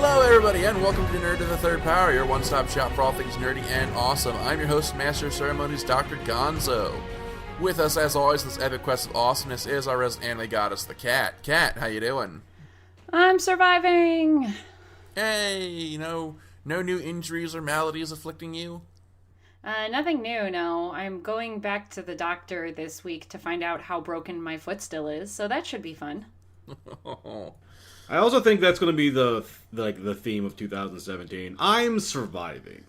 Hello, everybody, and welcome to Nerd to the Third Power, your one-stop shop for all things nerdy and awesome. I'm your host, Master of Ceremonies, Dr. Gonzo. With us, as always, this epic quest of awesomeness is our resident anime goddess, the Cat. Cat, how you doing? I'm surviving. Hey, no new injuries or maladies afflicting you? Nothing new, no. I'm going back to the doctor this week to find out how broken my foot still is, so that should be fun. I also think that's going to be the theme of 2017. I'm surviving.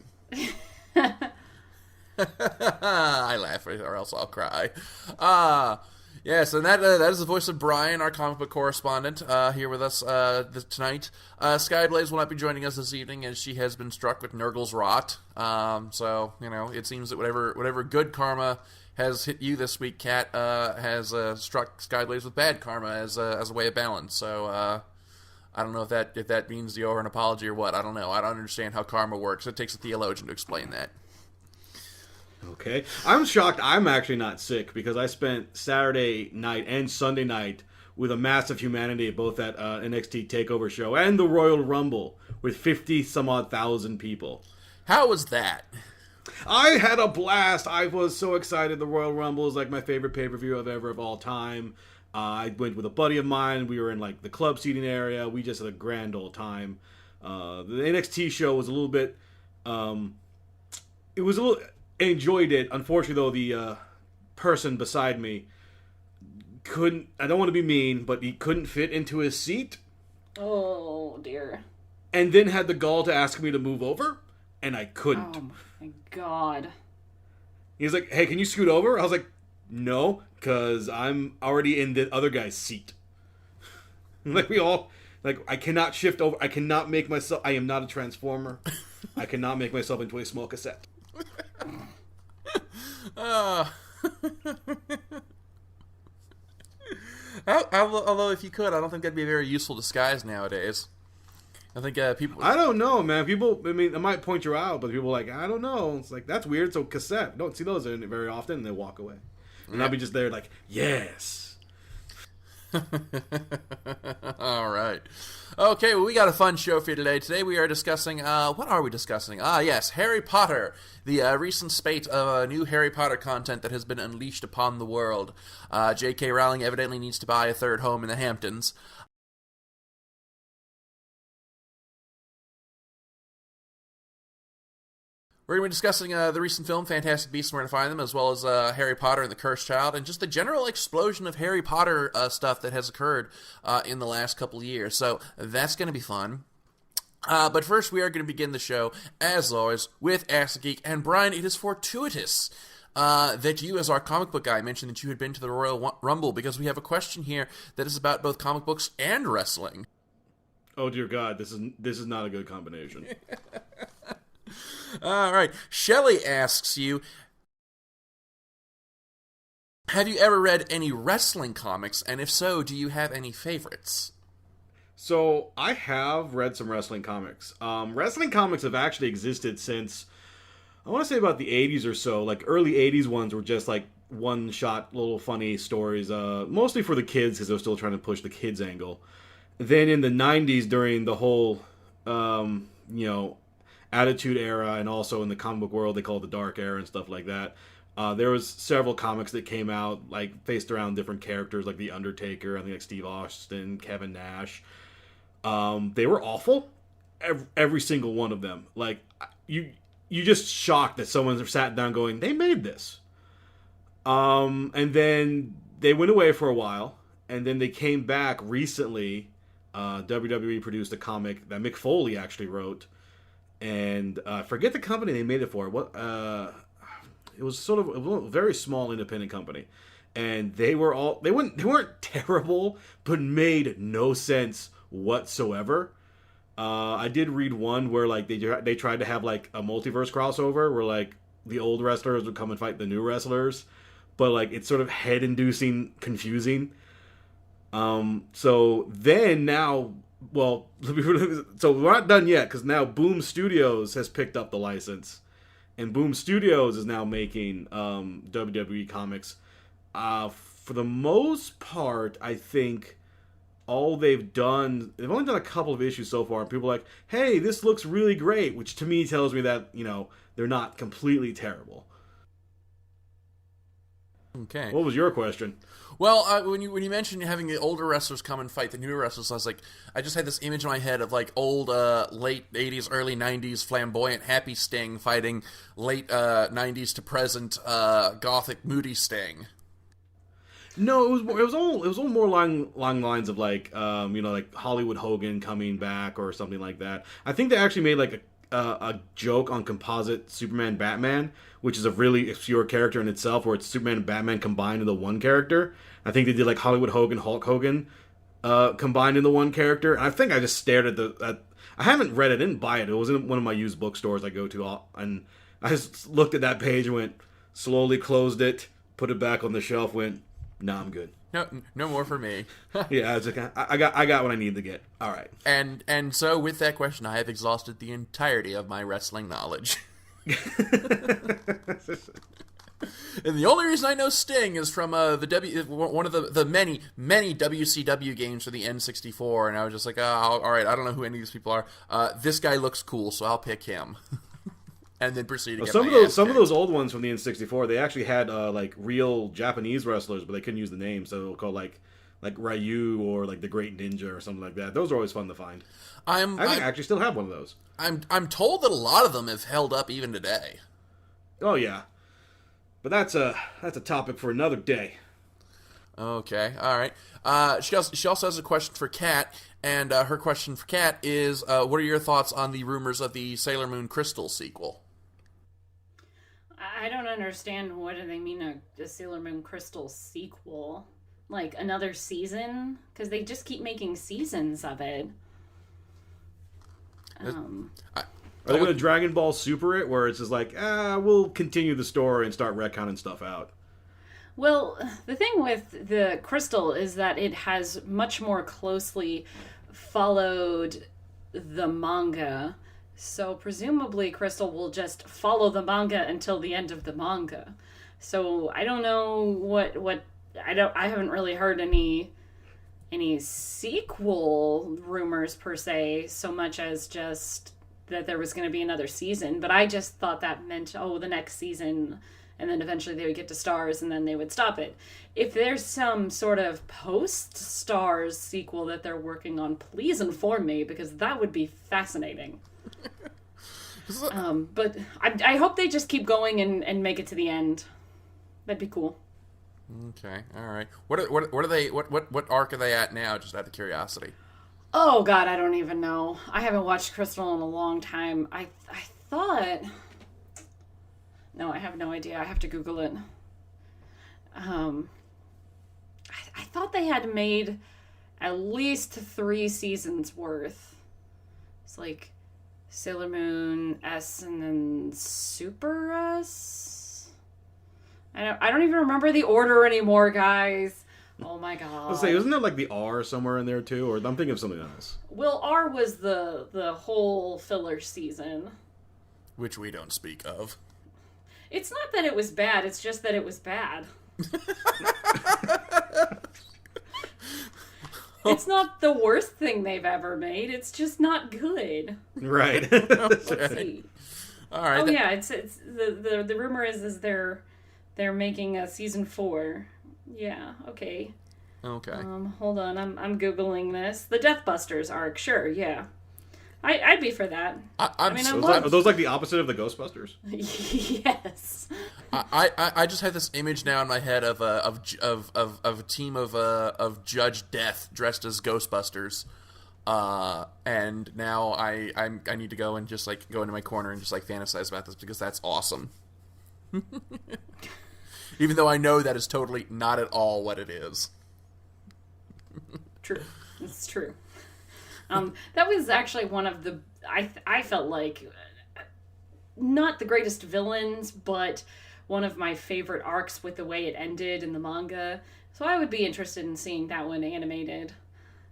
I laugh or else I'll cry. Yes, and that is the voice of Brian, our comic book correspondent, here with us tonight. Skyblaze will not be joining us this evening as she has been struck with Nurgle's rot. So, it seems that whatever good karma has hit you this week, Cat, has struck Skyblaze with bad karma as a way of balance. So, I don't know if that means you owe her an apology or what. I don't know. I don't understand how karma works. It takes a theologian to explain that. Okay. I'm shocked I'm actually not sick because I spent Saturday night and Sunday night with a massive humanity both at NXT TakeOver show and the Royal Rumble with 50-some-odd thousand people. How was that? I had a blast. I was so excited. The Royal Rumble is like my favorite pay-per-view of all time. I went with a buddy of mine. We were in like the club seating area. We just had a grand old time. The NXT show was a little bit... it was a little... enjoyed it. Unfortunately, though, the person beside me couldn't... I don't want to be mean, but he couldn't fit into his seat. Oh, dear. And then had the gall to ask me to move over, and I couldn't. Oh, my God. He was like, hey, can you scoot over? I was like, no, because I'm already in the other guy's seat. I cannot shift over. I cannot make myself... I am not a transformer. I cannot make myself into a small cassette. Although if you could, I don't think that'd be a very useful disguise nowadays. I think people... I don't know, man. People, I mean, I might point you out, but people are like, I don't know. It's like, that's weird. So cassette. Don't see those in it very often, and they walk away. And I'll be just there like, yes. All right. Okay, well, we got a fun show for you today. Today we are discussing, what are we discussing? Yes, Harry Potter, the recent spate of new Harry Potter content that has been unleashed upon the world. J.K. Rowling evidently needs to buy a third home in the Hamptons. We're going to be discussing the recent film, Fantastic Beasts and Where to Find Them, as well as Harry Potter and the Cursed Child, and just the general explosion of Harry Potter stuff that has occurred in the last couple of years. So that's going to be fun. But first, we are going to begin the show, as always, with Ask the Geek. And Brian, it is fortuitous that you, as our comic book guy, mentioned that you had been to the Royal Rumble, because we have a question here that is about both comic books and wrestling. Oh, dear God, this is not a good combination. All right. Shelley asks you, have you ever read any wrestling comics? And if so, do you have any favorites? So, I have read some wrestling comics. Wrestling comics have actually existed since, I want to say about the 80s or so. Like, early 80s ones were just like one-shot little funny stories, mostly for the kids because they were still trying to push the kids angle. Then in the 90s, during the whole, Attitude Era, and also in the comic book world they call it the Dark Era and stuff like that, there was several comics that came out like based around different characters like the Undertaker, I think like Steve Austin, Kevin Nash. They were awful, every single one of them. Like you just shocked that someone sat down going, they made this. And then they went away for a while, and then they came back recently. WWE produced a comic that Mick Foley actually wrote. And I forget the company they made it for. It was sort of a very small independent company, and they weren't terrible, but made no sense whatsoever. I did read one where like they tried to have like a multiverse crossover where like the old wrestlers would come and fight the new wrestlers, but like it's sort of head-inducing, confusing. So then now. Well, so we're not done yet because now Boom Studios has picked up the license, and Boom Studios is now making WWE comics. For the most part, I think all they've done, they've only done a couple of issues so far, and people are like, hey, this looks really great, which to me tells me that, they're not completely terrible. Okay. What was your question? Well, when you mentioned having the older wrestlers come and fight the newer wrestlers, I just had this image in my head of like old late 80s, early 90s flamboyant happy Sting fighting late 90s to present gothic moody Sting. No, it was all more along lines of like like Hollywood Hogan coming back or something like that. I think they actually made like a joke on composite Superman Batman, which is a really obscure character in itself, where it's Superman and Batman combined into one character. I think they did like Hollywood Hogan, Hulk Hogan combined into one character. And I think I just stared at I haven't read it, I didn't buy it. It was in one of my used bookstores I go to, and I just looked at that page and went, slowly closed it, put it back on the shelf, went, nah, I'm good. No more for me. Yeah, it's okay. I got what I need to get. All right. And so with that question, I have exhausted the entirety of my wrestling knowledge. And the only reason I know Sting is from one of the many WCW games for the N64, and I was just like, oh, all right, I don't know who any of these people are. This guy looks cool, so I'll pick him. And then proceed to get some of those old ones from the N64, they actually had like real Japanese wrestlers, but they couldn't use the name, so they'll call like Ryu or like the Great Ninja or something like that. Those are always fun to find. I actually still have one of those. I'm told that a lot of them have held up even today. Oh yeah, but that's a topic for another day. Okay, all right. She also has a question for Kat, and her question for Kat is, what are your thoughts on the rumors of the Sailor Moon Crystal sequel? I don't understand, what do they mean a Sailor Moon Crystal sequel? Like another season? Because they just keep making seasons of it. Are they going to Dragon Ball Super it, where it's just like, we'll continue the story and start retconning stuff out? Well, the thing with the Crystal is that it has much more closely followed the manga. So presumably Crystal will just follow the manga until the end of the manga. So I don't know what I haven't really heard any sequel rumors per se, so much as just that there was going to be another season. But I just thought that meant, the next season, and then eventually they would get to Stars, and then they would stop it. If there's some sort of post-Stars sequel that they're working on, please inform me, because that would be fascinating. But I hope they just keep going and make it to the end. That'd be cool. Okay, all right. What are they? What arc are they at now? Just out of curiosity. Oh God, I don't even know. I haven't watched Crystal in a long time. I thought. No, I have no idea. I have to Google it. I thought they had made at least 3 seasons worth. It's like Sailor Moon S and then Super S. I don't even remember the order anymore, guys. Oh my God. Let's say, isn't there like the R somewhere in there too, or I'm thinking of something else? Well, R was the whole filler season, which we don't speak of. It's not that it was bad, it's just that it was bad. It's not the worst thing they've ever made, it's just not good. Right. Let's see. All right. Oh yeah, it's the rumor is they're making a season 4. Yeah, okay. Okay. Hold on, I'm Googling this. The Deathbusters arc, sure, yeah. I'd be for that. Are those like the opposite of the Ghostbusters? Yes. I just have this image now in my head of a team of Judge Death dressed as Ghostbusters, and now I need to go and just like go into my corner and just like fantasize about this because that's awesome. Even though I know that is totally not at all what it is. True, it's true. That was actually one of the, I felt like, not the greatest villains, but one of my favorite arcs with the way it ended in the manga. So I would be interested in seeing that one animated.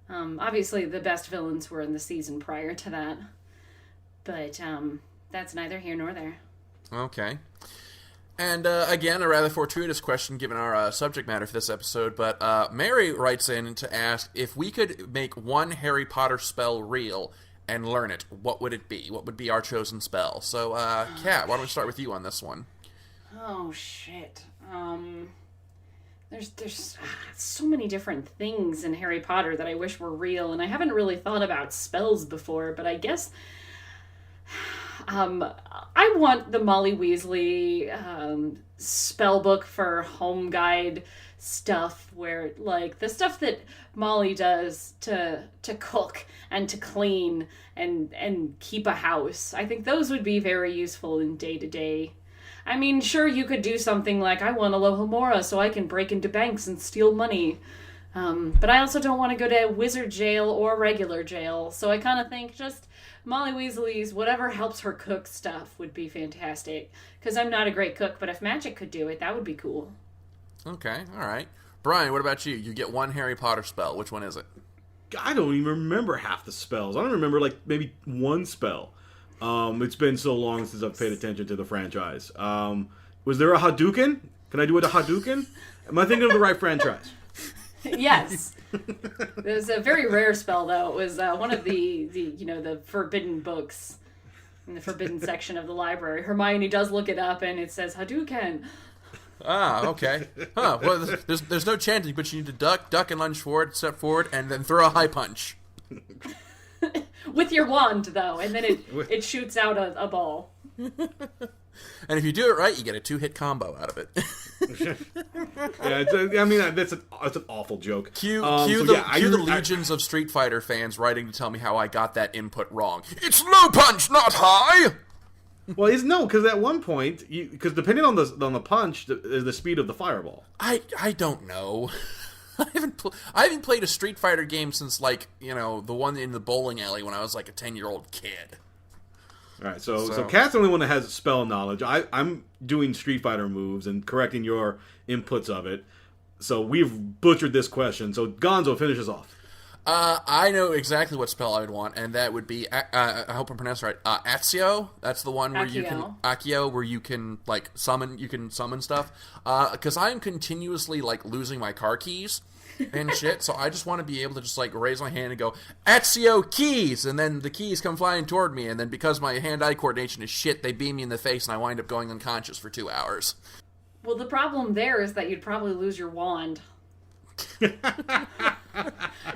Obviously, the best villains were in the season prior to that. But that's neither here nor there. Okay. And again, a rather fortuitous question given our subject matter for this episode, but Mary writes in to ask if we could make one Harry Potter spell real and learn it, what would it be? What would be our chosen spell? So, Kat, why don't we start with you on this one? Oh, shit. There's so many different things in Harry Potter that I wish were real, and I haven't really thought about spells before, but I guess I want the Molly Weasley spell book for home guide stuff, where like the stuff that Molly does to cook and to clean and keep a house. I think those would be very useful in day to day. I mean, sure, you could do something like, I want Alohomora so I can break into banks and steal money. But I also don't want to go to wizard jail or regular jail. So I kind of think just Molly Weasley's whatever helps her cook stuff would be fantastic. Because I'm not a great cook, but if magic could do it, that would be cool. Okay, all right. Brian, what about you? You get one Harry Potter spell. Which one is it? I don't even remember half the spells. I don't remember, like, maybe one spell. It's been so long since I've paid attention to the franchise. Was there a Hadouken? Can I do it a Hadouken? Am I thinking of the right franchise? Yes. It was a very rare spell, though. It was one of the forbidden books in the forbidden section of the library. Hermione does look it up, and it says Hadouken. Ah, okay. Huh, well, there's no chanting, but you need to duck and lunge forward, step forward, and then throw a high punch. With your wand, though, and then it shoots out a ball. And if you do it right, you get a 2-hit combo out of it. Yeah, that's an awful joke. Cue the legions of Street Fighter fans writing to tell me how I got that input wrong. It's low punch, not high! Well, because at one point, because depending on the punch, is the speed of the fireball. I don't know. I haven't played a Street Fighter game since, like, the one in the bowling alley when I was like a 10-year-old kid. All right, so Kat's the only one that has spell knowledge. I'm doing Street Fighter moves and correcting your inputs of it. So we've butchered this question. So Gonzo, finish us off. I know exactly what spell I would want, and that would be, I hope I'm pronouncing it right, Accio. That's the one where Accio, where you can, like, summon stuff. Because I'm continuously, like, losing my car keys and shit, so I just want to be able to just, like, raise my hand and go, Accio keys! And then the keys come flying toward me, and then because my hand-eye coordination is shit, they beam me in the face, and I wind up going unconscious for 2 hours. Well, the problem there is that you'd probably lose your wand.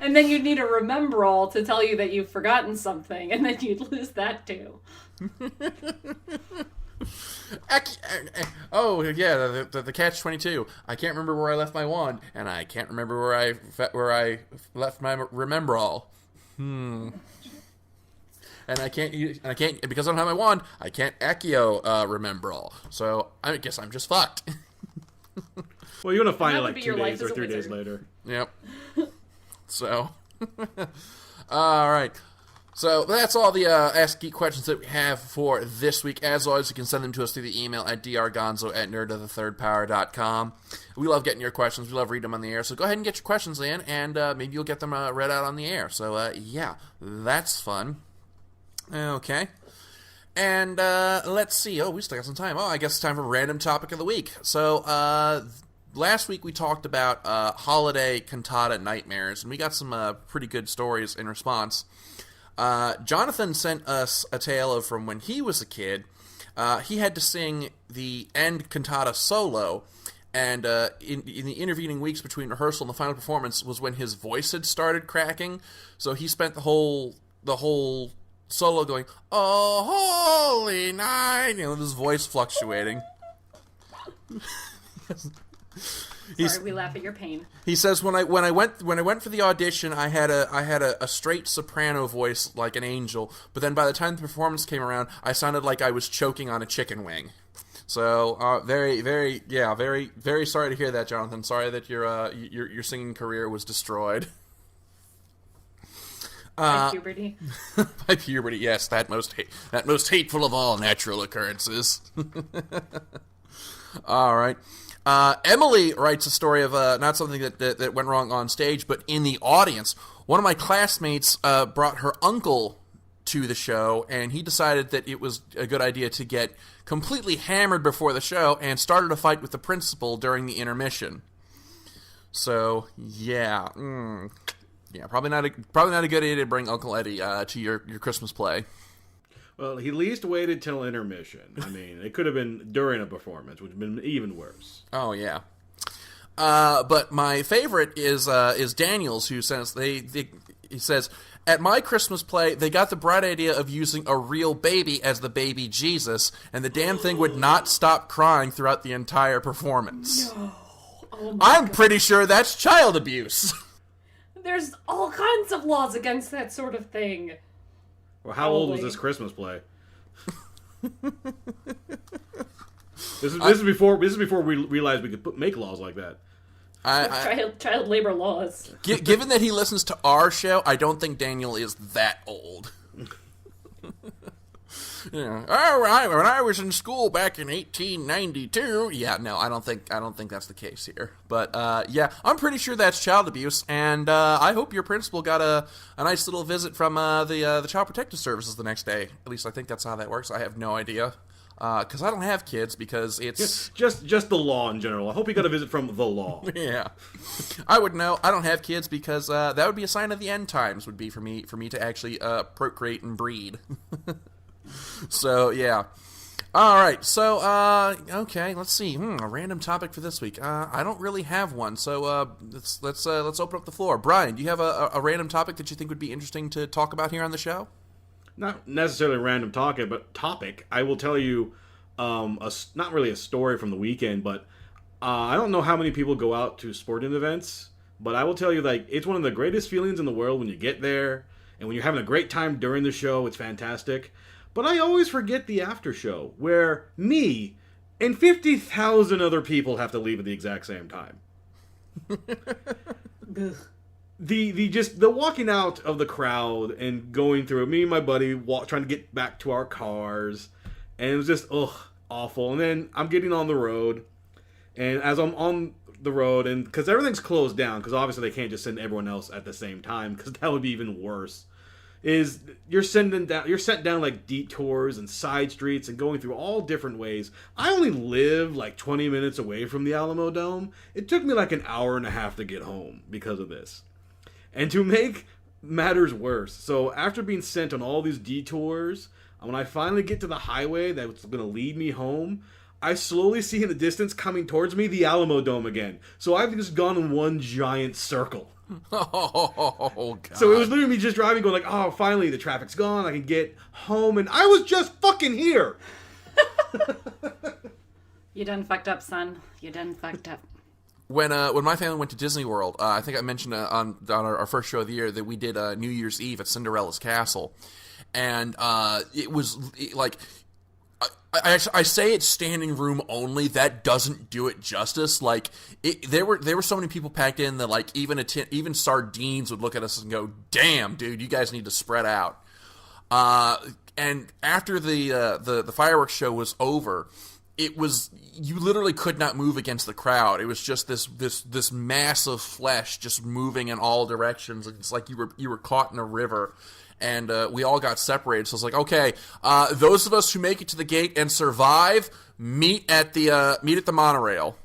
And then you'd need a remember all to tell you that you've forgotten something, and then you'd lose that too. Oh yeah, the catch-22. I can't remember where I left my wand, and I can't remember where I left my remember all. And I can't because I don't have my wand. I can't Accio remember all. So I guess I'm just fucked. Well, you're gonna find it like be 2 your life days as or a 3 days wizard. later. Yep. So, all right. So that's all the Ask Geek questions that we have for this week. As always, you can send them to us through the email at drgonzo@nerdofthethirdpower.com. We love getting your questions. We love reading them on the air. So go ahead and get your questions in, and maybe you'll get them read out on the air. So, yeah, that's fun. Okay. And let's see. Oh, we still got some time. Oh, I guess it's time for random topic of the week. So, last week we talked about holiday cantata nightmares, and we got some pretty good stories in response. Jonathan sent us a tale of from when he was a kid. He had to sing the end cantata solo, and in the intervening weeks between rehearsal and the final performance was when his voice had started cracking. So he spent the whole solo going, "Oh, holy night," with his voice fluctuating. Sorry, we laugh at your pain. He says when I went for the audition, I had a straight soprano voice like an angel, but then by the time the performance came around, I sounded like I was choking on a chicken wing. So very very sorry to hear that, Jonathan. Sorry that your singing career was destroyed. By puberty. By puberty, yes, that most hateful of all natural occurrences. All right. Emily writes a story of not something that went wrong on stage, but in the audience. One of my classmates brought her uncle to the show, and he decided that it was a good idea to get completely hammered before the show and started a fight with the principal during the intermission. So, yeah. Yeah, probably not a good idea to bring Uncle Eddie to your Christmas play. Well, he at least waited till intermission. I mean, it could have been during a performance, which would have been even worse. Oh, yeah. But my favorite is Daniels, who says he says, at my Christmas play, they got the bright idea of using a real baby as the baby Jesus, and the damn thing would not stop crying throughout the entire performance. No. Oh I'm God. pretty sure that's child abuse. There's all kinds of laws against that sort of thing. Well, how old was Probably. this Christmas play? This is before we realized we could make laws like that. Child labor laws. Given that he listens to our show, I don't think Daniel is that old. Yeah. Oh, when I was in school back in 1892. Yeah, no, I don't think that's the case here. But yeah, I'm pretty sure that's child abuse, and I hope your principal got a nice little visit from the Child Protective Services the next day. At least I think that's how that works. I have no idea. Because I don't have kids, because it's... Just the law in general. I hope you got a visit from the law. Yeah. I would know. I don't have kids because that would be a sign of the end times, would be for me to actually procreate and breed. So, yeah. All right. So, okay, let's see. A random topic for this week. I don't really have one, so let's open up the floor. Brian, do you have a random topic that you think would be interesting to talk about here on the show? Not necessarily a random topic. I will tell you, not really a story from the weekend, but I don't know how many people go out to sporting events, but I will tell you, like, it's one of the greatest feelings in the world when you get there, and when you're having a great time during the show, it's fantastic. But I always forget the after show, where me and 50,000 other people have to leave at the exact same time. The walking out of the crowd and going through it, me and my buddy trying to get back to our cars, and it was just awful. And then I'm getting on the road, and as I'm on the road, and because everything's closed down, because obviously they can't just send everyone else at the same time, because that would be even worse. Is you're sent down like detours and side streets and going through all different ways. I only live like 20 minutes away from the Alamo Dome. It took me like an hour and a half to get home because of this. And to make matters worse, so after being sent on all these detours, when I finally get to the highway that's going to lead me home, I slowly see in the distance coming towards me the Alamo Dome again. So I've just gone in one giant circle. Oh, God. So it was literally me just driving, going like, oh, finally the traffic's gone, I can get home, and I was just fucking here! You done fucked up, son. You done fucked up. When my family went to Disney World, I think I mentioned on our first show of the year that we did New Year's Eve at Cinderella's Castle, and it was like I say it's standing room only. That doesn't do it justice. Like there were so many people packed in that like even sardines would look at us and go, "Damn, dude, you guys need to spread out." And after the fireworks show was over, it was, you literally could not move against the crowd. It was just this mass of flesh just moving in all directions. It's like you were caught in a river. And we all got separated. So it's like, okay, those of us who make it to the gate and survive, meet at the monorail.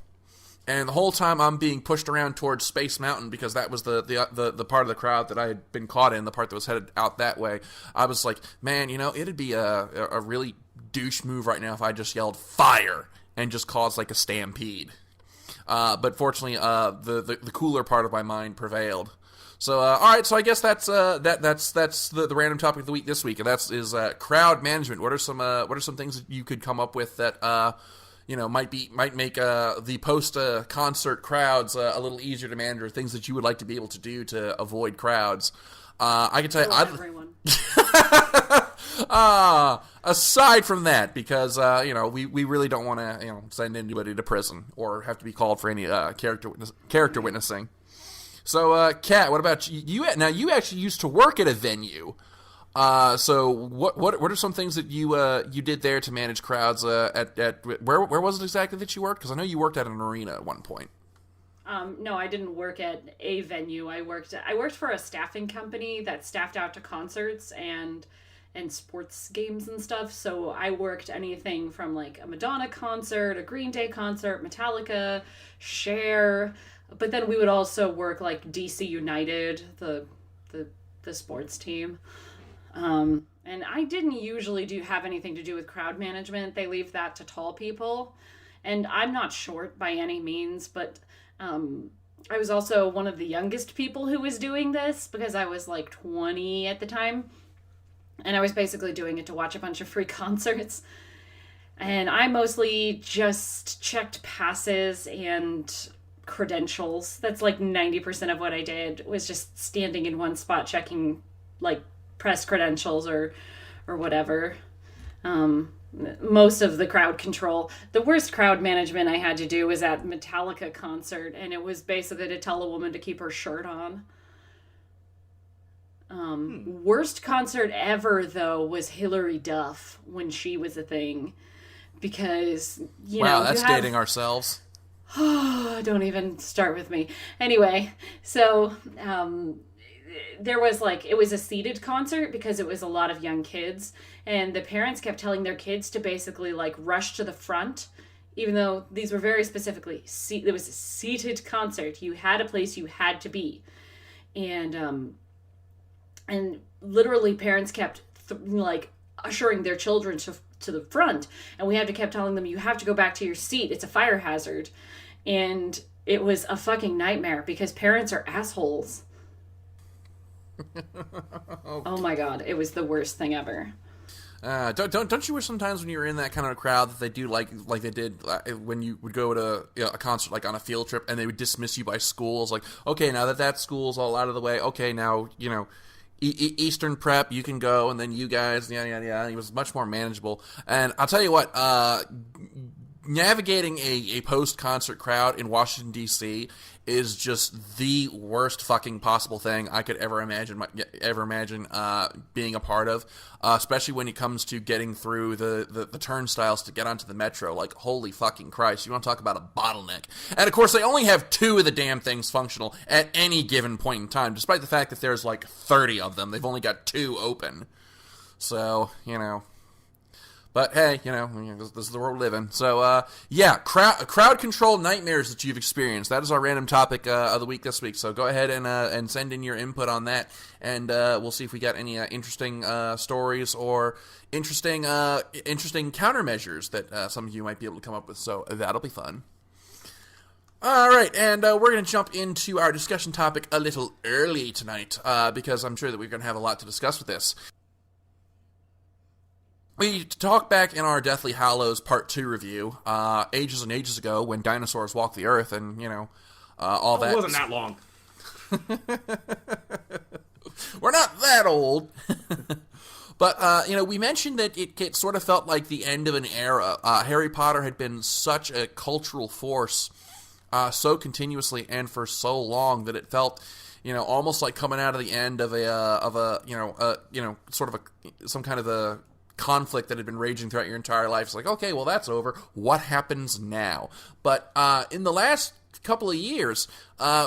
And the whole time I'm being pushed around towards Space Mountain because that was the part of the crowd that I had been caught in, the part that was headed out that way. I was like, man, it'd be a really douche move right now if I just yelled fire and just caused like a stampede. But fortunately, the cooler part of my mind prevailed. So, all right. So I guess that's the random topic of the week this week, and that's crowd management. What are some things that you could come up with that might make the post concert crowds a little easier to manage, or things that you would like to be able to do to avoid crowds? I can tell you, everyone. aside from that, because we really don't want to send anybody to prison or have to be called for any character witnessing. So, Kat, what about you? Now, you actually used to work at a venue. So what are some things that you did there to manage crowds at where was it exactly that you worked? Because I know you worked at an arena at one point. No, I didn't work at a venue. I worked for a staffing company that staffed out to concerts, and and sports games and stuff. So I worked anything from like a Madonna concert, a Green Day concert, Metallica, Cher. But then we would also work like DC United, the sports team. And I didn't usually have anything to do with crowd management. They leave that to tall people. And I'm not short by any means, but I was also one of the youngest people who was doing this because I was like 20 at the time. And I was basically doing it to watch a bunch of free concerts. And I mostly just checked passes and credentials. That's like 90% of what I did, was just standing in one spot checking like press credentials or whatever. Most of the crowd control. The worst crowd management I had to do was at Metallica concert, and it was basically to tell a woman to keep her shirt on. Worst concert ever, though, was Hillary Duff when she was a thing. Because, you know... Wow, that's dating ourselves. Don't even start with me. Anyway, so... there was like, it was a seated concert because it was a lot of young kids, and the parents kept telling their kids to basically like rush to the front, even though these were very specifically it was a seated concert. You had a place you had to be, and literally parents kept like ushering their children to the front, and we had to kept telling them, you have to go back to your seat, it's a fire hazard. And it was a fucking nightmare because parents are assholes. Oh my god, it was the worst thing ever. Don't you wish sometimes when you were in that kind of crowd that they do like they did when you would go to a concert like on a field trip, and they would dismiss you by schools, like, okay, now that school's all out of the way, okay, now, you know, Eastern Prep, you can go, and then you guys, yeah. It was much more manageable. And I'll tell you what, navigating a post-concert crowd in Washington, D.C. is just the worst fucking possible thing I could ever imagine being a part of, especially when it comes to getting through the turnstiles to get onto the metro. Like, holy fucking Christ, you want to talk about a bottleneck. And, of course, they only have 2 of the damn things functional at any given point in time, despite the fact that there's, like, 30 of them. They've only got 2 open. So, you know... But hey, you know, this is the world we live in. So, yeah, crowd control nightmares that you've experienced. That is our random topic of the week this week. So go ahead and send in your input on that, and we'll see if we got any interesting stories or interesting countermeasures that some of you might be able to come up with. So that'll be fun. All right, and we're going to jump into our discussion topic a little early tonight because I'm sure that we're going to have a lot to discuss with this. We talked back in our Deathly Hallows Part 2 review, ages and ages ago, when dinosaurs walked the earth, and, you know, all that... It wasn't that long. We're not that old. But, you know, we mentioned that it sort of felt like the end of an era. Harry Potter had been such a cultural force so continuously and for so long that it felt... You know, almost like coming out of the end of some kind of a conflict that had been raging throughout your entire life. It's like, okay, well, that's over. What happens now? But in the last couple of years,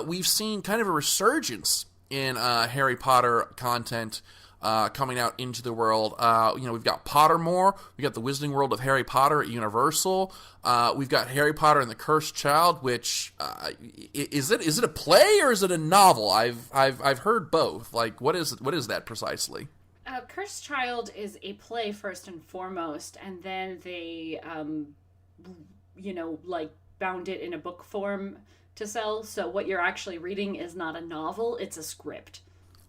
we've seen kind of a resurgence in Harry Potter content coming out into the world. You know, we've got Pottermore. We've got the Wizarding World of Harry Potter at Universal. We've got Harry Potter and the Cursed Child, which is it a play or is it a novel? I've heard both. Like, what is that precisely? Cursed Child is a play first and foremost, and then they, you know, like bound it in a book form to sell. So what you're actually reading is not a novel; it's a script.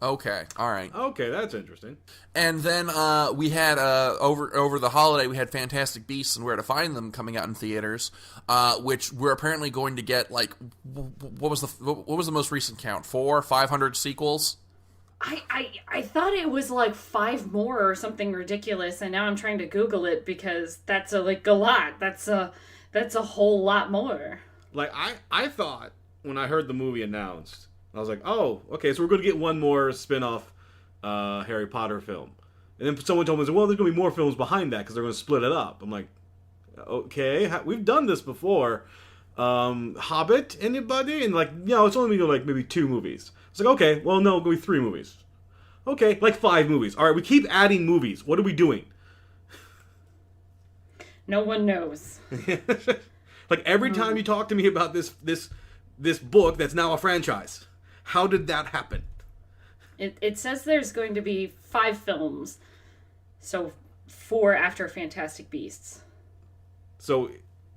Okay, all right. Okay, that's interesting. And then we had over the holiday we had Fantastic Beasts and Where to Find Them coming out in theaters, which we're apparently going to get like what was the most recent count? 500 sequels. I thought it was like 5 more or something ridiculous, and now I'm trying to Google it because that's a lot. That's a whole lot more. Like I thought when I heard the movie announced, I was like, oh, okay, so we're going to get one more spin-off Harry Potter film. And then someone told me, well, there's going to be more films behind that because they're going to split it up. I'm like, okay, we've done this before. Hobbit, anybody? And like, you know, it's only going to be like maybe 2 movies. It's like, okay, well, no, it'll be 3 movies. Okay, like 5 movies. All right, we keep adding movies. What are we doing? No one knows. Like every time you talk to me about this book that's now a franchise, how did that happen? It says there's going to be 5 films, so 4 after Fantastic Beasts. So,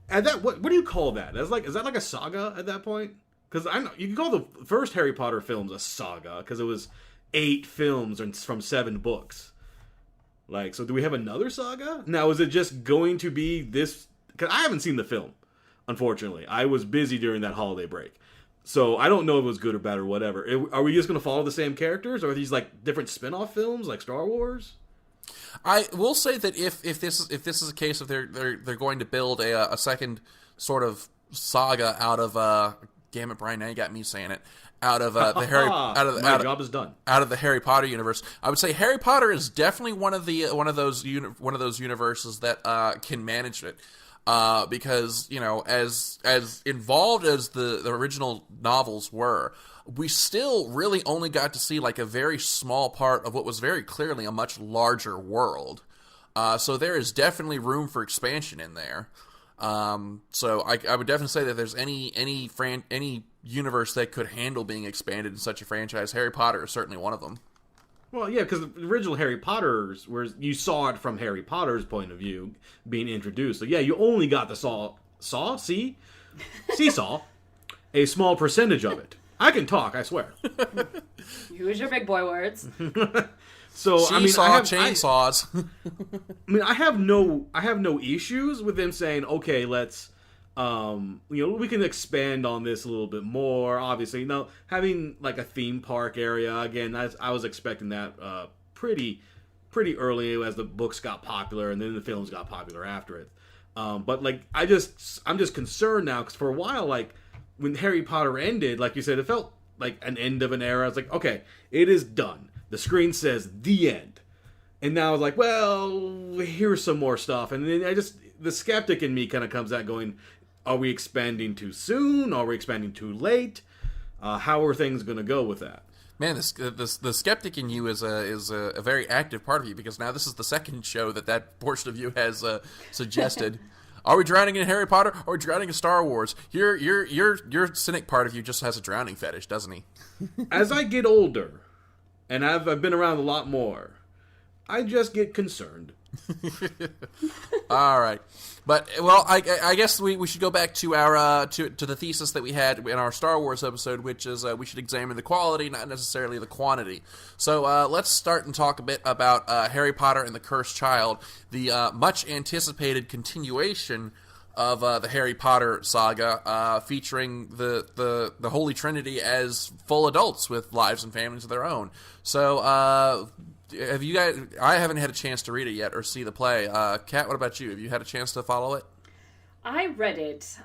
at that, what do you call that? Is that like a saga at that point? Because I know you can call the first Harry Potter films a saga because it was 8 films from 7 books. Like, so do we have another saga? Now, is it just going to be this? Because I haven't seen the film, unfortunately. I was busy during that holiday break. So I don't know if it was good or bad or whatever. Are we just going to follow the same characters? Or are these like different spin-off films like Star Wars? I will say that if this is a case of they're going to build a second sort of saga out of damn it, Brian, now you got me saying it, out of the Harry My job is done. out of the Harry Potter universe. I would say Harry Potter is definitely one of those universes that can manage it. Because, you know, as involved as the original novels were, we still really only got to see like a very small part of what was very clearly a much larger world. So there is definitely room for expansion in there. So I would definitely say that if there's any universe that could handle being expanded in such a franchise, Harry Potter is certainly one of them. Well, yeah, because the original Harry Potter's, where you saw it from Harry Potter's point of view being introduced. So yeah, you only got the seesaw, a small percentage of it. I can talk, I swear. Use your big boy words. So Seesaw, I mean, chainsaws. I have no issues with them saying, okay, let's, we can expand on this a little bit more. Obviously, having like a theme park area again, I was expecting that pretty early as the books got popular and then the films got popular after it. But like, I'm just concerned now because for a while, like when Harry Potter ended, like you said, it felt like an end of an era. It's like, okay, it is done. The screen says the end. And now it's like, well, here's some more stuff. And then the skeptic in me kind of comes out going, are we expanding too soon? Are we expanding too late? How are things going to go with that? Man, the skeptic in you is a very active part of you because now this is the second show that portion of you has suggested. Are we drowning in Harry Potter or are we drowning in Star Wars? Your cynic part of you just has a drowning fetish, doesn't he? As I get older, and I've been around a lot more, I just get concerned. All right, but well, I guess we should go back to our to the thesis that we had in our Star Wars episode, which is we should examine the quality, not necessarily the quantity. So let's start and talk a bit about Harry Potter and the Cursed Child, the much anticipated continuation of the Harry Potter saga, featuring the Holy Trinity as full adults with lives and families of their own. So. Have you guys? I haven't had a chance to read it yet or see the play. Kat, what about you? Have you had a chance to follow it? I read it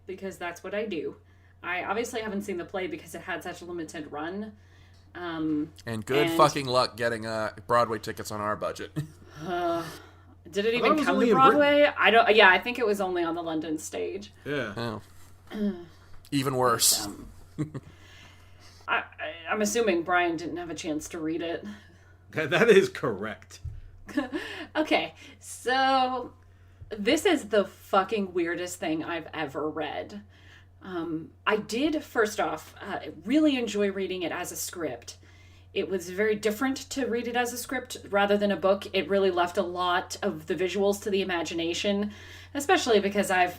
because that's what I do. I obviously haven't seen the play because it had such a limited run. And good fucking luck getting Broadway tickets on our budget. Did it even come to Broadway? I don't. Yeah, I think it was only on the London stage. Yeah. Oh. Even worse. I'm assuming Brian didn't have a chance to read it. That is correct. Okay, so this is the fucking weirdest thing I've ever read. I did, first off, really enjoy reading it as a script. It was very different to read it as a script rather than a book. It really left a lot of the visuals to the imagination, especially because I've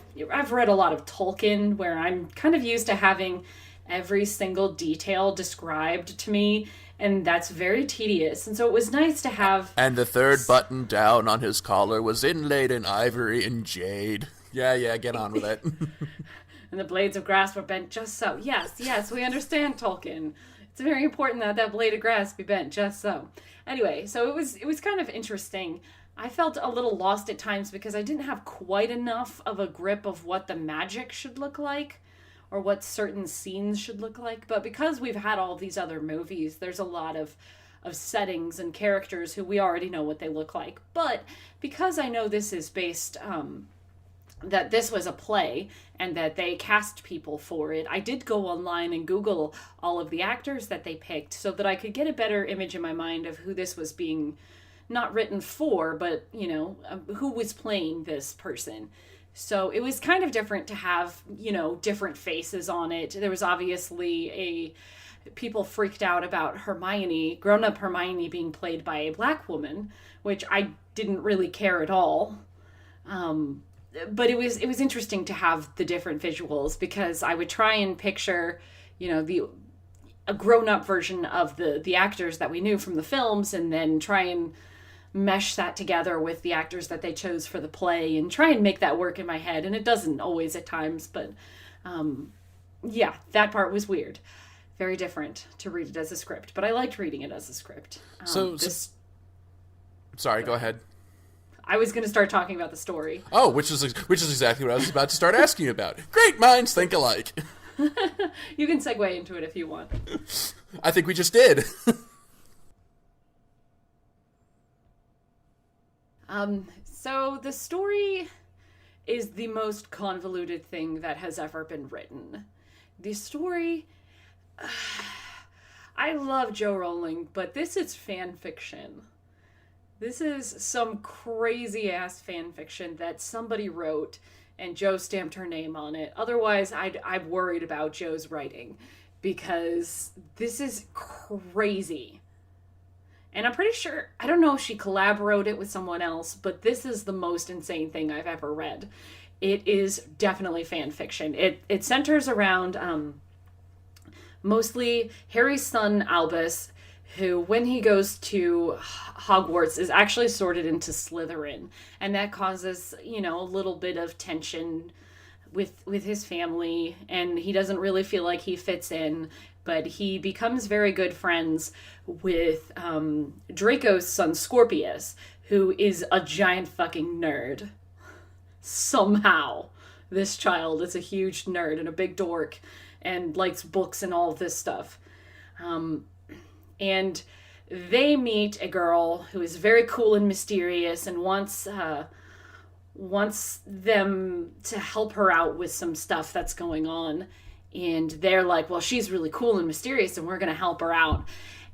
read a lot of Tolkien, where I'm kind of used to having every single detail described to me, and that's very tedious. And so it was nice to have... And the third button down on his collar was inlaid in ivory and jade. Yeah, get on with it. And the blades of grass were bent just so. Yes, we understand Tolkien. It's very important that blade of grass be bent just so. Anyway, so it was kind of interesting. I felt a little lost at times because I didn't have quite enough of a grip of what the magic should look like, or what certain scenes should look like. But because we've had all these other movies, there's a lot of settings and characters who we already know what they look like. But because I know this is based that this was a play and that they cast people for it, I did go online and Google all of the actors that they picked so that I could get a better image in my mind of who this was being not written for, but, you know, who was playing this person. So it was kind of different to have, you know, different faces on it. There was obviously people freaked out about Hermione, grown-up Hermione, being played by a black woman, which I didn't really care at all. But it was interesting to have the different visuals, because I would try and picture, you know, a grown-up version of the actors that we knew from the films, and then try and mesh that together with the actors that they chose for the play and try and make that work in my head. And it doesn't always at times, but yeah, that part was weird. Very different to read it as a script, but I liked reading it as a script. Sorry, go ahead. I was going to start talking about the story. Oh, which is exactly what I was about to start asking you about. Great minds think alike. You can segue into it if you want. I think we just did. So the story is the most convoluted thing that has ever been written. The story... I love Joe Rowling, but this is fan fiction. This is some crazy-ass fan fiction that somebody wrote, and Joe stamped her name on it. Otherwise, I'm worried about Joe's writing, because this is crazy. And I'm pretty sure, I don't know if she collab-wrote it with someone else, but this is the most insane thing I've ever read. It is definitely fan fiction. It centers around mostly Harry's son, Albus, who, when he goes to Hogwarts, is actually sorted into Slytherin. And that causes, you know, a little bit of tension with his family, and he doesn't really feel like he fits in, but he becomes very good friends with Draco's son, Scorpius, who is a giant fucking nerd. Somehow, this child is a huge nerd and a big dork, and likes books and all of this stuff. And they meet a girl who is very cool and mysterious and wants them to help her out with some stuff that's going on. And they're like, well, she's really cool and mysterious, and we're going to help her out.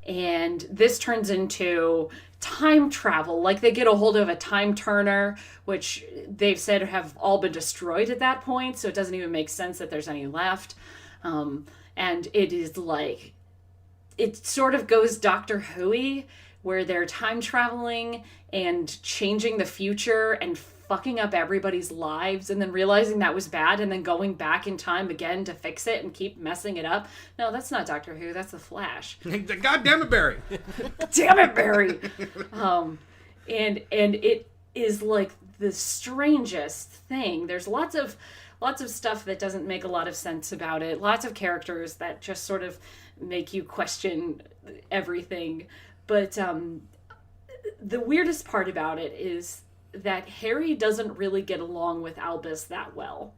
And this turns into time travel. Like, they get a hold of a time turner, which they've said have all been destroyed at that point, so it doesn't even make sense that there's any left. And it is like, it sort of goes Doctor Who-y, where they're time traveling and changing the future and fucking up everybody's lives, and then realizing that was bad, and then going back in time again to fix it and keep messing it up. No, that's not Doctor Who, that's The Flash. God damn it, Barry! Damn it, Barry! And it is like the strangest thing. There's lots of stuff that doesn't make a lot of sense about it. Lots of characters that just sort of make you question everything. But the weirdest part about it is that Harry doesn't really get along with Albus that well.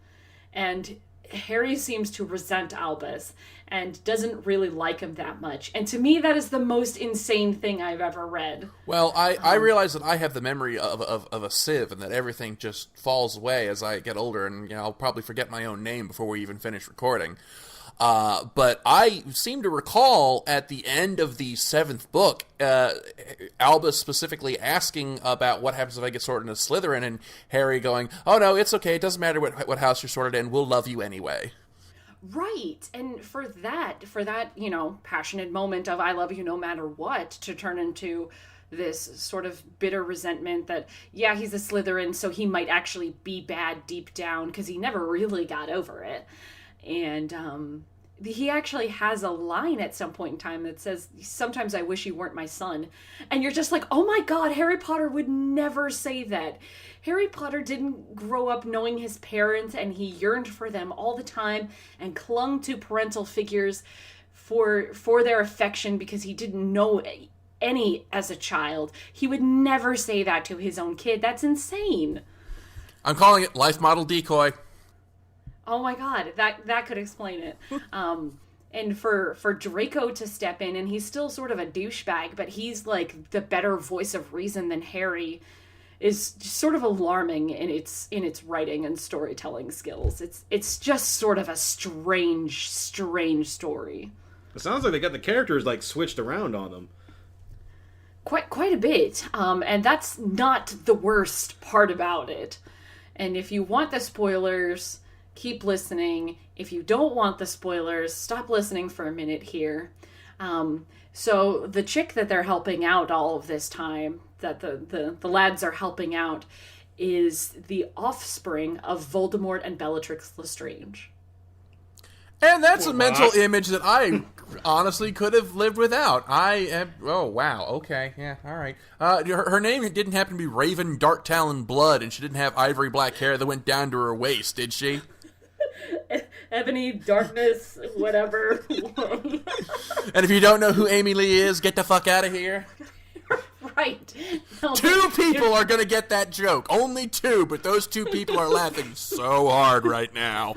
And Harry seems to resent Albus and doesn't really like him that much. And to me, that is the most insane thing I've ever read. Well, I realize that I have the memory of a sieve, and that everything just falls away as I get older, and, you know, I'll probably forget my own name before we even finish recording. But I seem to recall at the end of the 7th book, Albus specifically asking about what happens if I get sorted into Slytherin, and Harry going, oh no, it's okay, it doesn't matter what house you're sorted in, we'll love you anyway. Right, and for that, you know, passionate moment of I love you no matter what, to turn into this sort of bitter resentment that, yeah, he's a Slytherin, so he might actually be bad deep down, because he never really got over it. And he actually has a line at some point in time that says, sometimes I wish you weren't my son. And you're just like, oh my god, Harry Potter would never say that. Harry Potter didn't grow up knowing his parents, and he yearned for them all the time and clung to parental figures for their affection because he didn't know any as a child. He would never say that to his own kid. That's insane. I'm calling it life model decoy. Oh my god, that could explain it. And for Draco to step in, and he's still sort of a douchebag, but he's like the better voice of reason than Harry. is just sort of alarming in its writing and storytelling skills. It's just sort of a strange story. It sounds like they got the characters like switched around on them. Quite a bit, and that's not the worst part about it. And if you want the spoilers, keep listening. If you don't want the spoilers, stop listening for a minute here. So the chick that they're helping out all of this time, that the lads are helping out, is the offspring of Voldemort and Bellatrix Lestrange. And that's a mental image that I honestly could have lived without. Oh, wow. Okay. Yeah. All right. Her name didn't happen to be Raven Darktalon Blood, and she didn't have ivory black hair that went down to her waist, did she? Ebony, Darkness, whatever. And if you don't know who Amy Lee is, get the fuck out of here. Right. No, Two people are going to get that joke. Only two, but those two people are laughing so hard right now.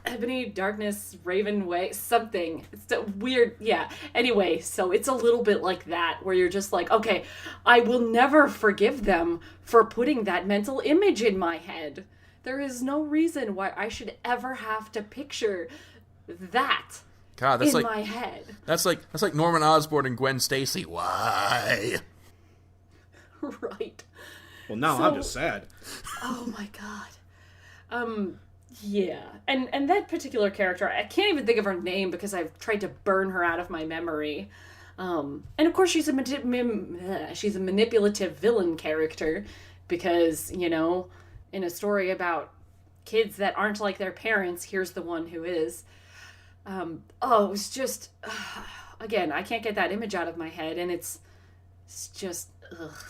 Ebony, Darkness, Raven Way, something. It's a weird, yeah. Anyway, so it's a little bit like that, where you're just like, okay, I will never forgive them for putting that mental image in my head. There is no reason why I should ever have to picture that God, that's in like my head. That's like Norman Osborn and Gwen Stacy. Why? Right. Well, now I'm just sad. Oh my god. Yeah. And that particular character, I can't even think of her name because I've tried to burn her out of my memory. And of course she's a manipulative villain character because, you know, in a story about kids that aren't like their parents, here's the one who is. It was just, again, I can't get that image out of my head, and it's just, ugh.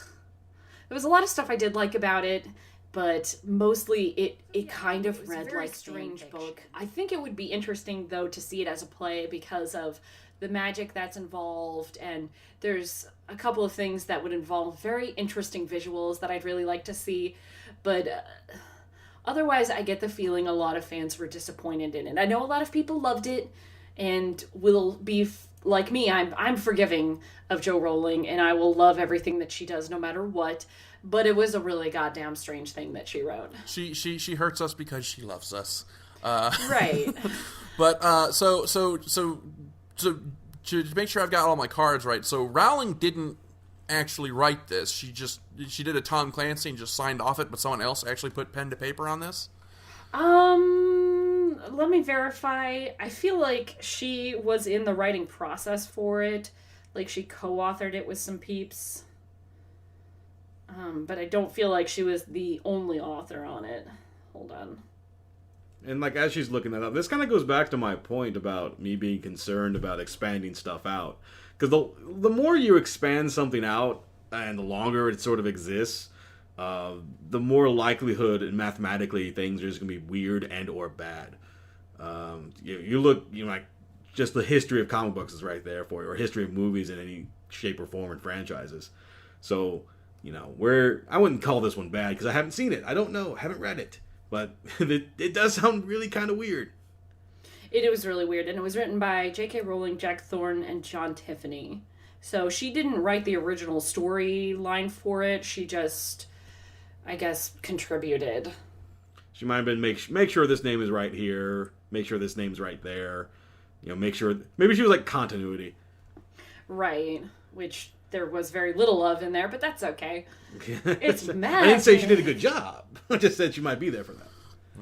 There was a lot of stuff I did like about it, but mostly it kind of read like a strange book. I think it would be interesting, though, to see it as a play because of the magic that's involved, and there's a couple of things that would involve very interesting visuals that I'd really like to see, but otherwise I get the feeling a lot of fans were disappointed in it. I know a lot of people loved it and will be like me. I'm forgiving of Jo Rowling, and I will love everything that she does no matter what. But it was a really goddamn strange thing that she wrote. She hurts us because she loves us. Right. But so to make sure I've got all my cards right. So Rowling didn't actually write this. She did a Tom Clancy and just signed off it, but someone else actually put pen to paper on this. Let me verify. I feel like she was in the writing process for it. Like she co-authored it with some peeps. But I don't feel like she was the only author on it. Hold on. And like as she's looking that up, this kind of goes back to my point about me being concerned about expanding stuff out. Because the more you expand something out and the longer it sort of exists, the more likelihood and mathematically things are just going to be weird and or bad. You look, like just the history of comic books is right there for you, or history of movies in any shape or form and franchises. So, I wouldn't call this one bad because I haven't seen it. I don't know. I haven't read it. But it does sound really kind of weird. It was really weird, and it was written by J.K. Rowling, Jack Thorne, and John Tiffany. So she didn't write the original storyline for it. She just, I guess, contributed. She might have been make sure this name is right here, make sure this name's right there. Make sure, maybe she was like continuity. Right, which there was very little of in there, but that's okay. It's mad. I didn't say she did a good job. I just said she might be there for that.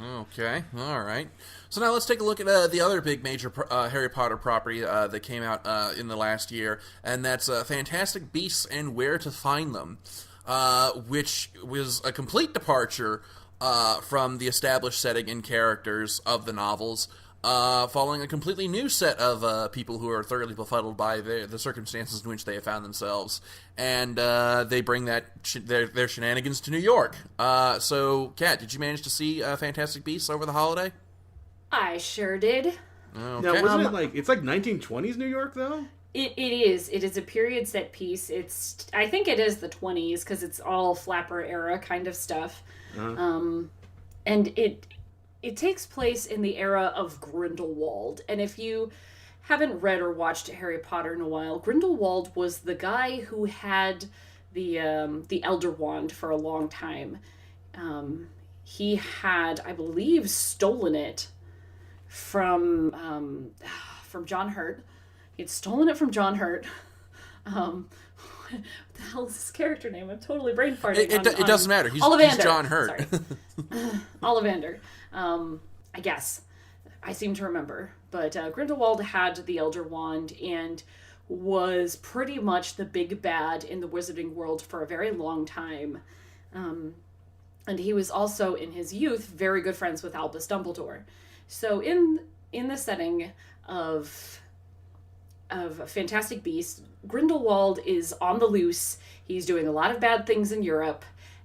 Okay, all right. So now let's take a look at the other big major Harry Potter property that came out in the last year, and that's Fantastic Beasts and Where to Find Them, which was a complete departure from the established setting and characters of the novels, following a completely new set of people who are thoroughly befuddled by the circumstances in which they have found themselves, and they bring their shenanigans to New York. So, Kat, did you manage to see Fantastic Beasts over the holiday? I sure did. Okay. Now, wasn't it it's like 1920s New York, though? It is. It is a period set piece. I think it is the 20s, because it's all Flapper era kind of stuff. Uh-huh. And it takes place in the era of Grindelwald. And if you haven't read or watched Harry Potter in a while, Grindelwald was the guy who had the Elder Wand for a long time. He had, I believe, stolen it from John Hurt. He had stolen it from John Hurt. What the hell is his character name? I'm totally brain farting. It doesn't matter. He's John Hurt. Ollivander. I guess. I seem to remember. But Grindelwald had the Elder Wand and was pretty much the big bad in the wizarding world for a very long time. And he was also, in his youth, very good friends with Albus Dumbledore. So in the setting of Fantastic Beasts, Grindelwald is on the loose. He's doing a lot of bad things in Europe,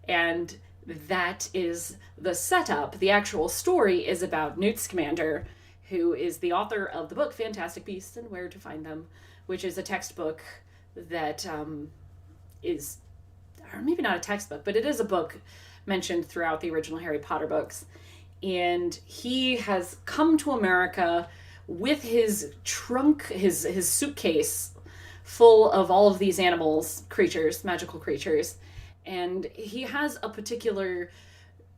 and that is the setup. The actual story is about Newt Scamander, who is the author of the book Fantastic Beasts and Where to Find Them, which is a textbook that is, or maybe not a textbook, but it is a book mentioned throughout the original Harry Potter books. And he has come to America with his trunk, his suitcase full of all of these animals, creatures, magical creatures. And he has a particular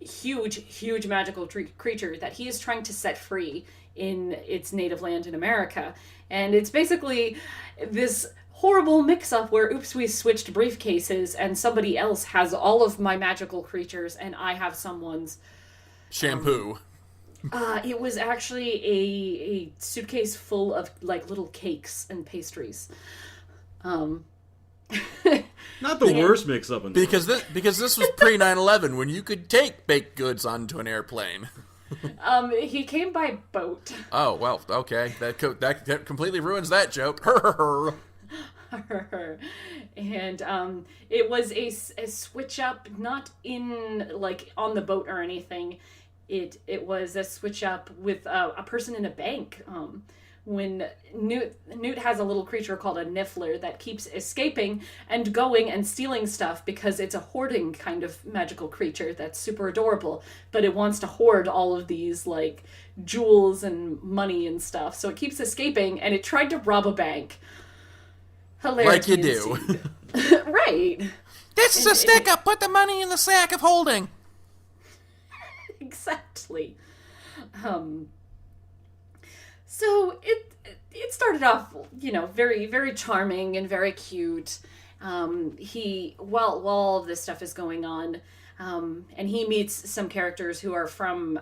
huge magical creature that he is trying to set free in its native land in America. And it's basically this horrible mix-up where, oops, we switched briefcases and somebody else has all of my magical creatures and I have someone's shampoo. It was actually a suitcase full of like little cakes and pastries. Not the worst mix-up in the because this was pre 9/11 when you could take baked goods onto an airplane. He came by boat. Oh well, okay, that completely ruins that joke. And it was a switch up, not in like on the boat or anything. It was a switch up with a person in a bank. When Newt has a little creature called a Niffler that keeps escaping and going and stealing stuff because it's a hoarding kind of magical creature that's super adorable, but it wants to hoard all of these like jewels and money and stuff. So it keeps escaping, and it tried to rob a bank. Hilarious. Like you do. Right. This is a stick-up. Put the money in the sack of holding. Exactly. So it started off, very, very charming and very cute. While all of this stuff is going on, and he meets some characters who are from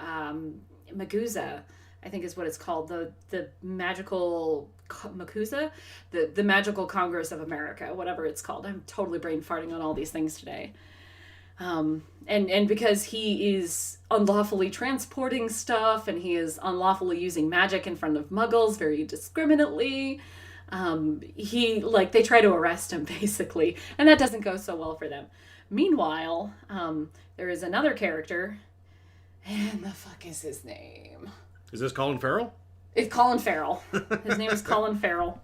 Maguza, I think is what it's called, the magical Makuza, the Magical Congress of America, whatever it's called. I'm totally brain farting on all these things today. And because he is unlawfully transporting stuff and he is unlawfully using magic in front of muggles very indiscriminately, they try to arrest him basically, and that doesn't go so well for them. Meanwhile, there is another character, and the fuck is his name? Is this Colin Farrell? It's Colin Farrell. His name is Colin Farrell.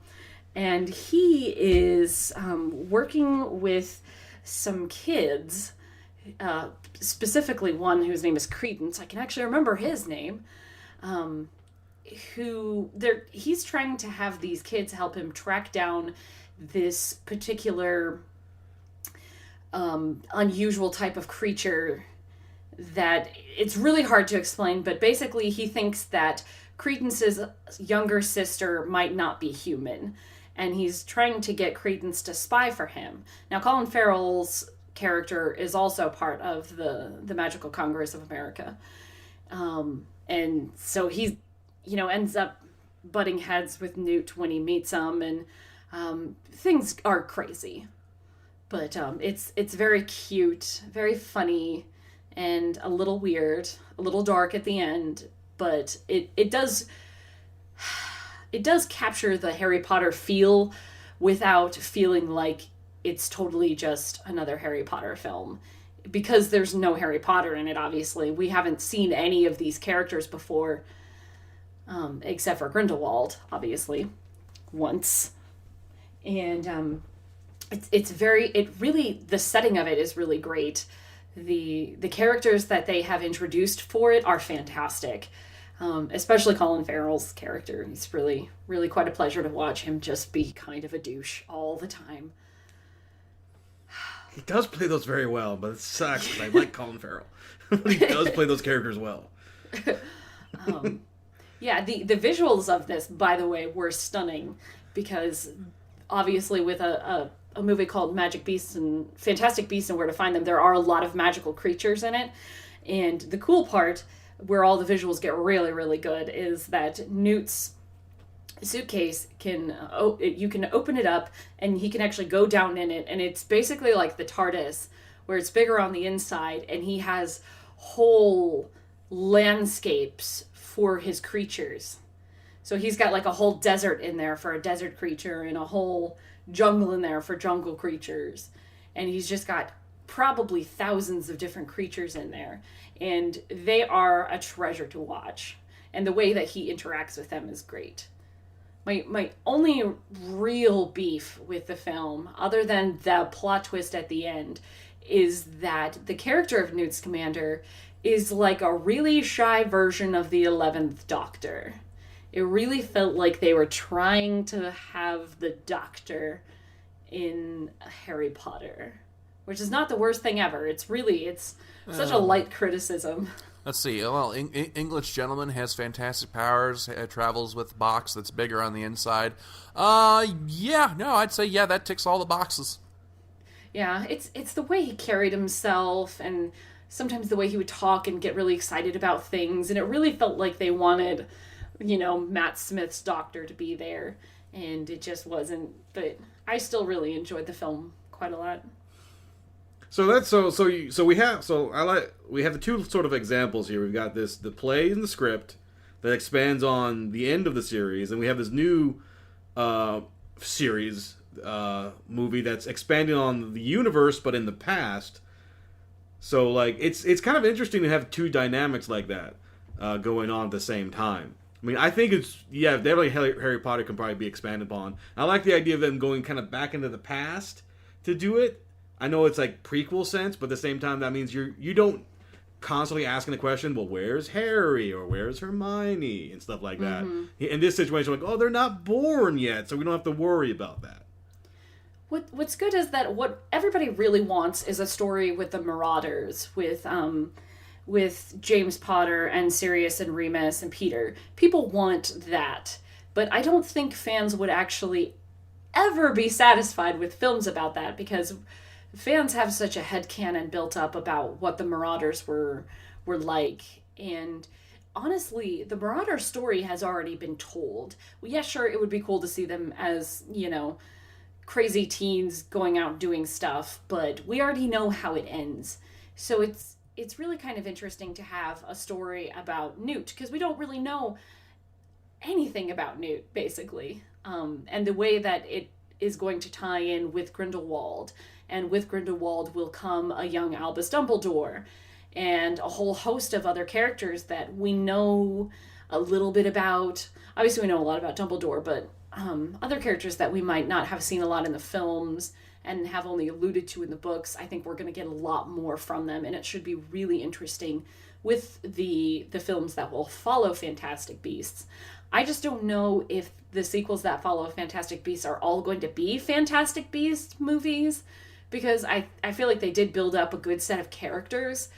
And he is working with some kids, specifically one whose name is Credence. I can actually remember his name. He's trying to have these kids help him track down this particular unusual type of creature that it's really hard to explain, but basically he thinks that Credence's younger sister might not be human, and he's trying to get Credence to spy for him. Now, Colin Farrell's character is also part of the Magical Congress of America, and so he, ends up butting heads with Newt when he meets him, and things are crazy, but it's very cute, very funny, and a little weird, a little dark at the end, but it does capture the Harry Potter feel without feeling like it's totally just another Harry Potter film, because there's no Harry Potter in it. Obviously, we haven't seen any of these characters before, except for Grindelwald, obviously, once, and the setting of it is really great. The characters that they have introduced for it are fantastic, especially Colin Farrell's character. It's really, really quite a pleasure to watch him just be kind of a douche all the time. He does play those very well, but it sucks because I like Colin Farrell. He does play those characters well. Yeah, the visuals of this, by the way, were stunning because obviously with a movie called Magic Beasts and Fantastic Beasts and Where to Find Them, there are a lot of magical creatures in it. And the cool part, where all the visuals get really, really good, is that Newt's suitcase you can open it up and he can actually go down in it, and it's basically like the TARDIS, where it's bigger on the inside, and he has whole landscapes for his creatures. So he's got like a whole desert in there for a desert creature and a whole jungle in there for jungle creatures. And he's just got probably thousands of different creatures in there. And they are a treasure to watch. And the way that he interacts with them is great. My only real beef with the film, other than the plot twist at the end, is that the character of Newt Scamander is like a really shy version of the 11th Doctor. It really felt like they were trying to have the Doctor in Harry Potter, which is not the worst thing ever. It's such a light criticism. Let's see. Well, English Gentleman has fantastic powers. Travels with a box that's bigger on the inside. I'd say that ticks all the boxes. Yeah, it's the way he carried himself, and sometimes the way he would talk and get really excited about things, and it really felt like they wanted, Matt Smith's Doctor to be there, and it just wasn't. But I still really enjoyed the film quite a lot. So we have the two sort of examples here. We've got the play and the script that expands on the end of the series, and we have this new series movie that's expanding on the universe but in the past. So like it's kind of interesting to have two dynamics like that going on at the same time. I mean, I think definitely Harry Potter can probably be expanded upon. I like the idea of them going kind of back into the past to do it. I know it's like prequel sense, but at the same time that means you don't constantly asking the question, well, where's Harry or where's Hermione and stuff like that. Mm-hmm. In this situation, like, oh, they're not born yet, so we don't have to worry about that. What's good is that what everybody really wants is a story with the Marauders, with James Potter and Sirius and Remus and Peter. People want that, but I don't think fans would actually ever be satisfied with films about that, because fans have such a headcanon built up about what the Marauders were like. And honestly, the Marauder story has already been told. Well, yeah, sure, it would be cool to see them as, crazy teens going out doing stuff, but we already know how it ends. So it's really kind of interesting to have a story about Newt, because we don't really know anything about Newt, basically. And the way that it is going to tie in with Grindelwald, and with Grindelwald will come a young Albus Dumbledore, and a whole host of other characters that we know a little bit about. Obviously, we know a lot about Dumbledore, but other characters that we might not have seen a lot in the films and have only alluded to in the books. I think we're going to get a lot more from them, and it should be really interesting with the films that will follow Fantastic Beasts. I just don't know if the sequels that follow Fantastic Beasts are all going to be Fantastic Beasts movies, because I feel like they did build up a good set of characters,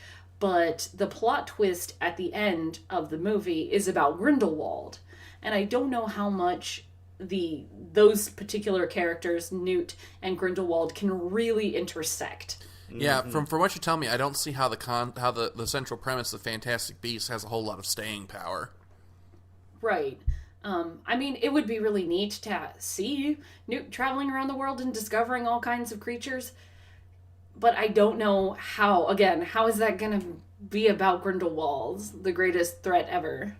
but the plot twist at the end of the movie is about Grindelwald, and I don't know how much those particular characters, Newt and Grindelwald, can really intersect. Yeah, from what you tell me, I don't see how the central premise of Fantastic Beasts has a whole lot of staying power. Right. I mean, it would be really neat to see Newt traveling around the world and discovering all kinds of creatures, but I don't know how is that going to be about Grindelwald, the greatest threat ever?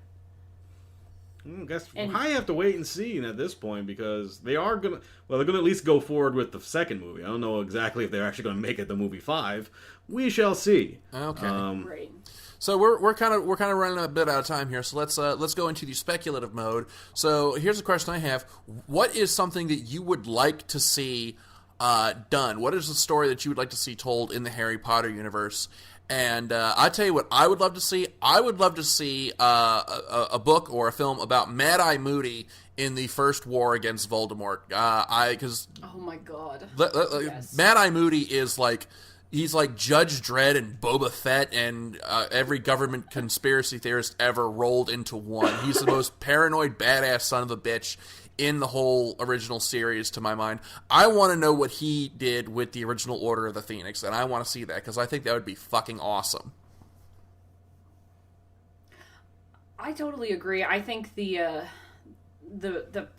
I guess I have to wait and see at this point, because they're gonna at least go forward with the second movie. I don't know exactly if they're actually going to make it the movie 5. We shall see. Okay. Right. So we're kind of running a bit out of time here. So let's go into the speculative mode. So here's a question I have: what is something that you would like to see done? What is the story that you would like to see told in the Harry Potter universe? And I tell you what, I would love to see. I would love to see a book or a film about Mad-Eye Moody in the first war against Voldemort. Because Oh my god. Yes. Mad-Eye Moody is like, he's like Judge Dredd and Boba Fett and every government conspiracy theorist ever rolled into one. He's the most paranoid, badass son of a bitch in the whole original series, to my mind. I want to know what he did with the original Order of the Phoenix, and I want to see that, because I think that would be fucking awesome. I totally agree. I think the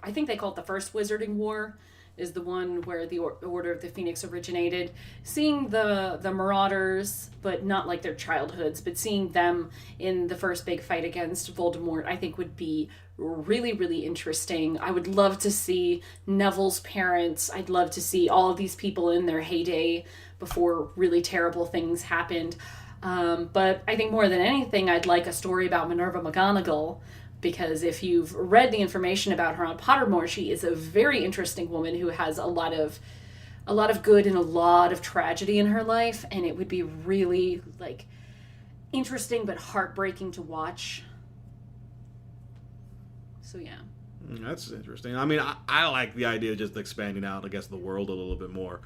I think they call it the First Wizarding War is the one where the Order of the Phoenix originated. Seeing the Marauders, but not like their childhoods, but seeing them in the first big fight against Voldemort, I think would be really, really interesting. I would love to see Neville's parents. I'd love to see all of these people in their heyday before really terrible things happened. But I think more than anything, I'd like a story about Minerva McGonagall, because if you've read the information about her on Pottermore, she is a very interesting woman who has a lot of good and a lot of tragedy in her life, and it would be really like interesting but heartbreaking to watch. So yeah. That's interesting. I mean, I like the idea of just expanding out, I guess, the world a little bit more.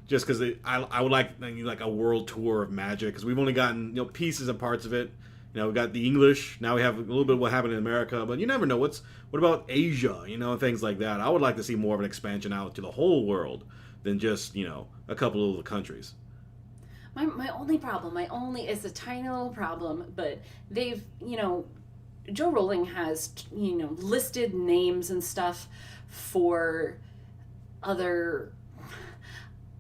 Just because I would like a world tour of magic, because we've only gotten pieces and parts of it. We got the English. Now we have a little bit of what happened in America, but you never know. What about Asia? Things like that. I would like to see more of an expansion out to the whole world than just a couple of the countries. My only problem, it's a tiny little problem, but they've Joe Rowling has listed names and stuff for other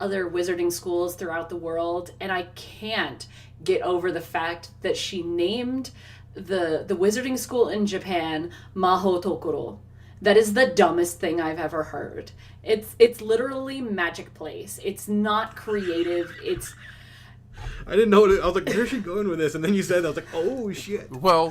wizarding schools throughout the world, and I can't get over the fact that she named the wizarding school in Japan Maho Tokoro. That is the dumbest thing I've ever heard. It's literally Magic Place. It's not creative. I didn't know I was like, where's she going with this? And then you said that, I was like, oh shit. Well,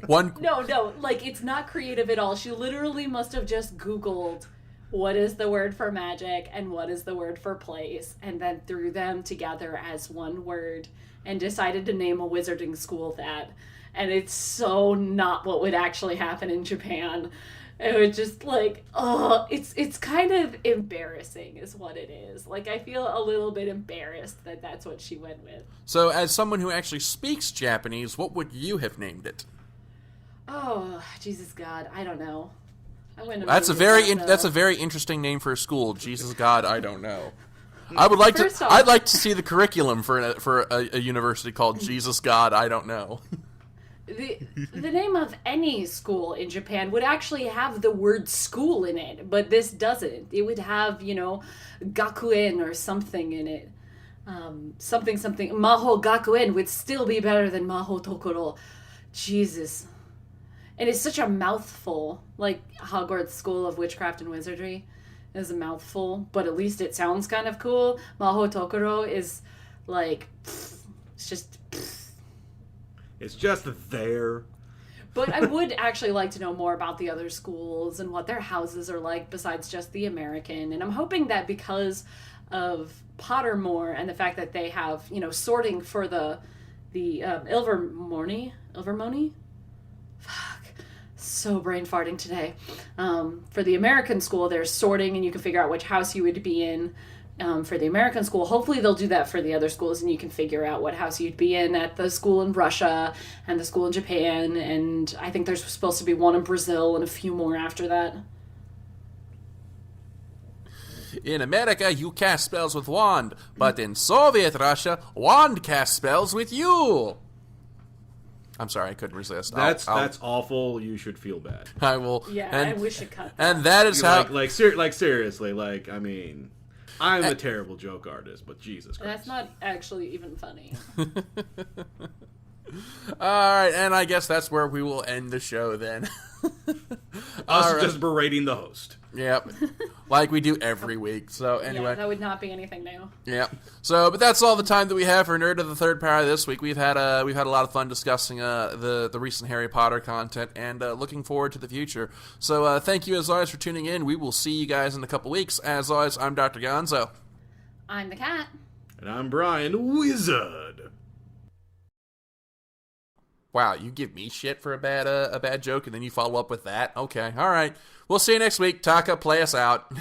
one No, like, it's not creative at all. She literally must have just Googled what is the word for magic and what is the word for place, and then threw them together as one word and decided to name a wizarding school that. And it's so not what would actually happen in Japan. It was just like, it's kind of embarrassing is what it is. Like, I feel a little bit embarrassed that that's what she went with. So, as someone who actually speaks Japanese, what would you have named it? Oh, Jesus God, I don't know. That's a very interesting name for a school. Jesus God, I don't know. I'd like to see the curriculum for a university called Jesus God, I don't know. The name of any school in Japan would actually have the word school in it, but this doesn't. It would have, gakuen or something in it. Something. Maho Gakuen would still be better than Maho Tokoro. Jesus. And it's such a mouthful, like Hogwarts School of Witchcraft and Wizardry is a mouthful, but at least it sounds kind of cool. Maho Tokoro is like, it's just... It's just there. But I would actually like to know more about the other schools and what their houses are like besides just the American. And I'm hoping that because of Pottermore and the fact that they have, sorting for the Ilvermorny? Fuck. So brain farting today. For the American school, there's sorting and you can figure out which house you would be in. For the American school, hopefully they'll do that for the other schools and you can figure out what house you'd be in at the school in Russia and the school in Japan, and I think there's supposed to be one in Brazil and a few more after that. In America, you cast spells with wand, but in Soviet Russia, wand casts spells with you. I'm sorry, I couldn't resist. That's awful. You should feel bad. I will. Yeah, I wish it cut that. And that is how... seriously, I mean... I'm a terrible joke artist, but Jesus Christ. That's not actually even funny. Alright, and I guess that's where we will end the show then. Us just berating the host. Yep. Like we do every week. So anyway. Yeah, that would not be anything new. Yep. So, but that's all the time that we have for Nerd of the Third Power this week. We've had a lot of fun discussing the recent Harry Potter content and looking forward to the future. So thank you as always for tuning in. We will see you guys in a couple weeks. As always, I'm Dr. Gonzo. I'm the cat. And I'm Brian, Wizard. Wow, you give me shit for a bad joke, and then you follow up with that? Okay, all right. We'll see you next week. Taka, play us out.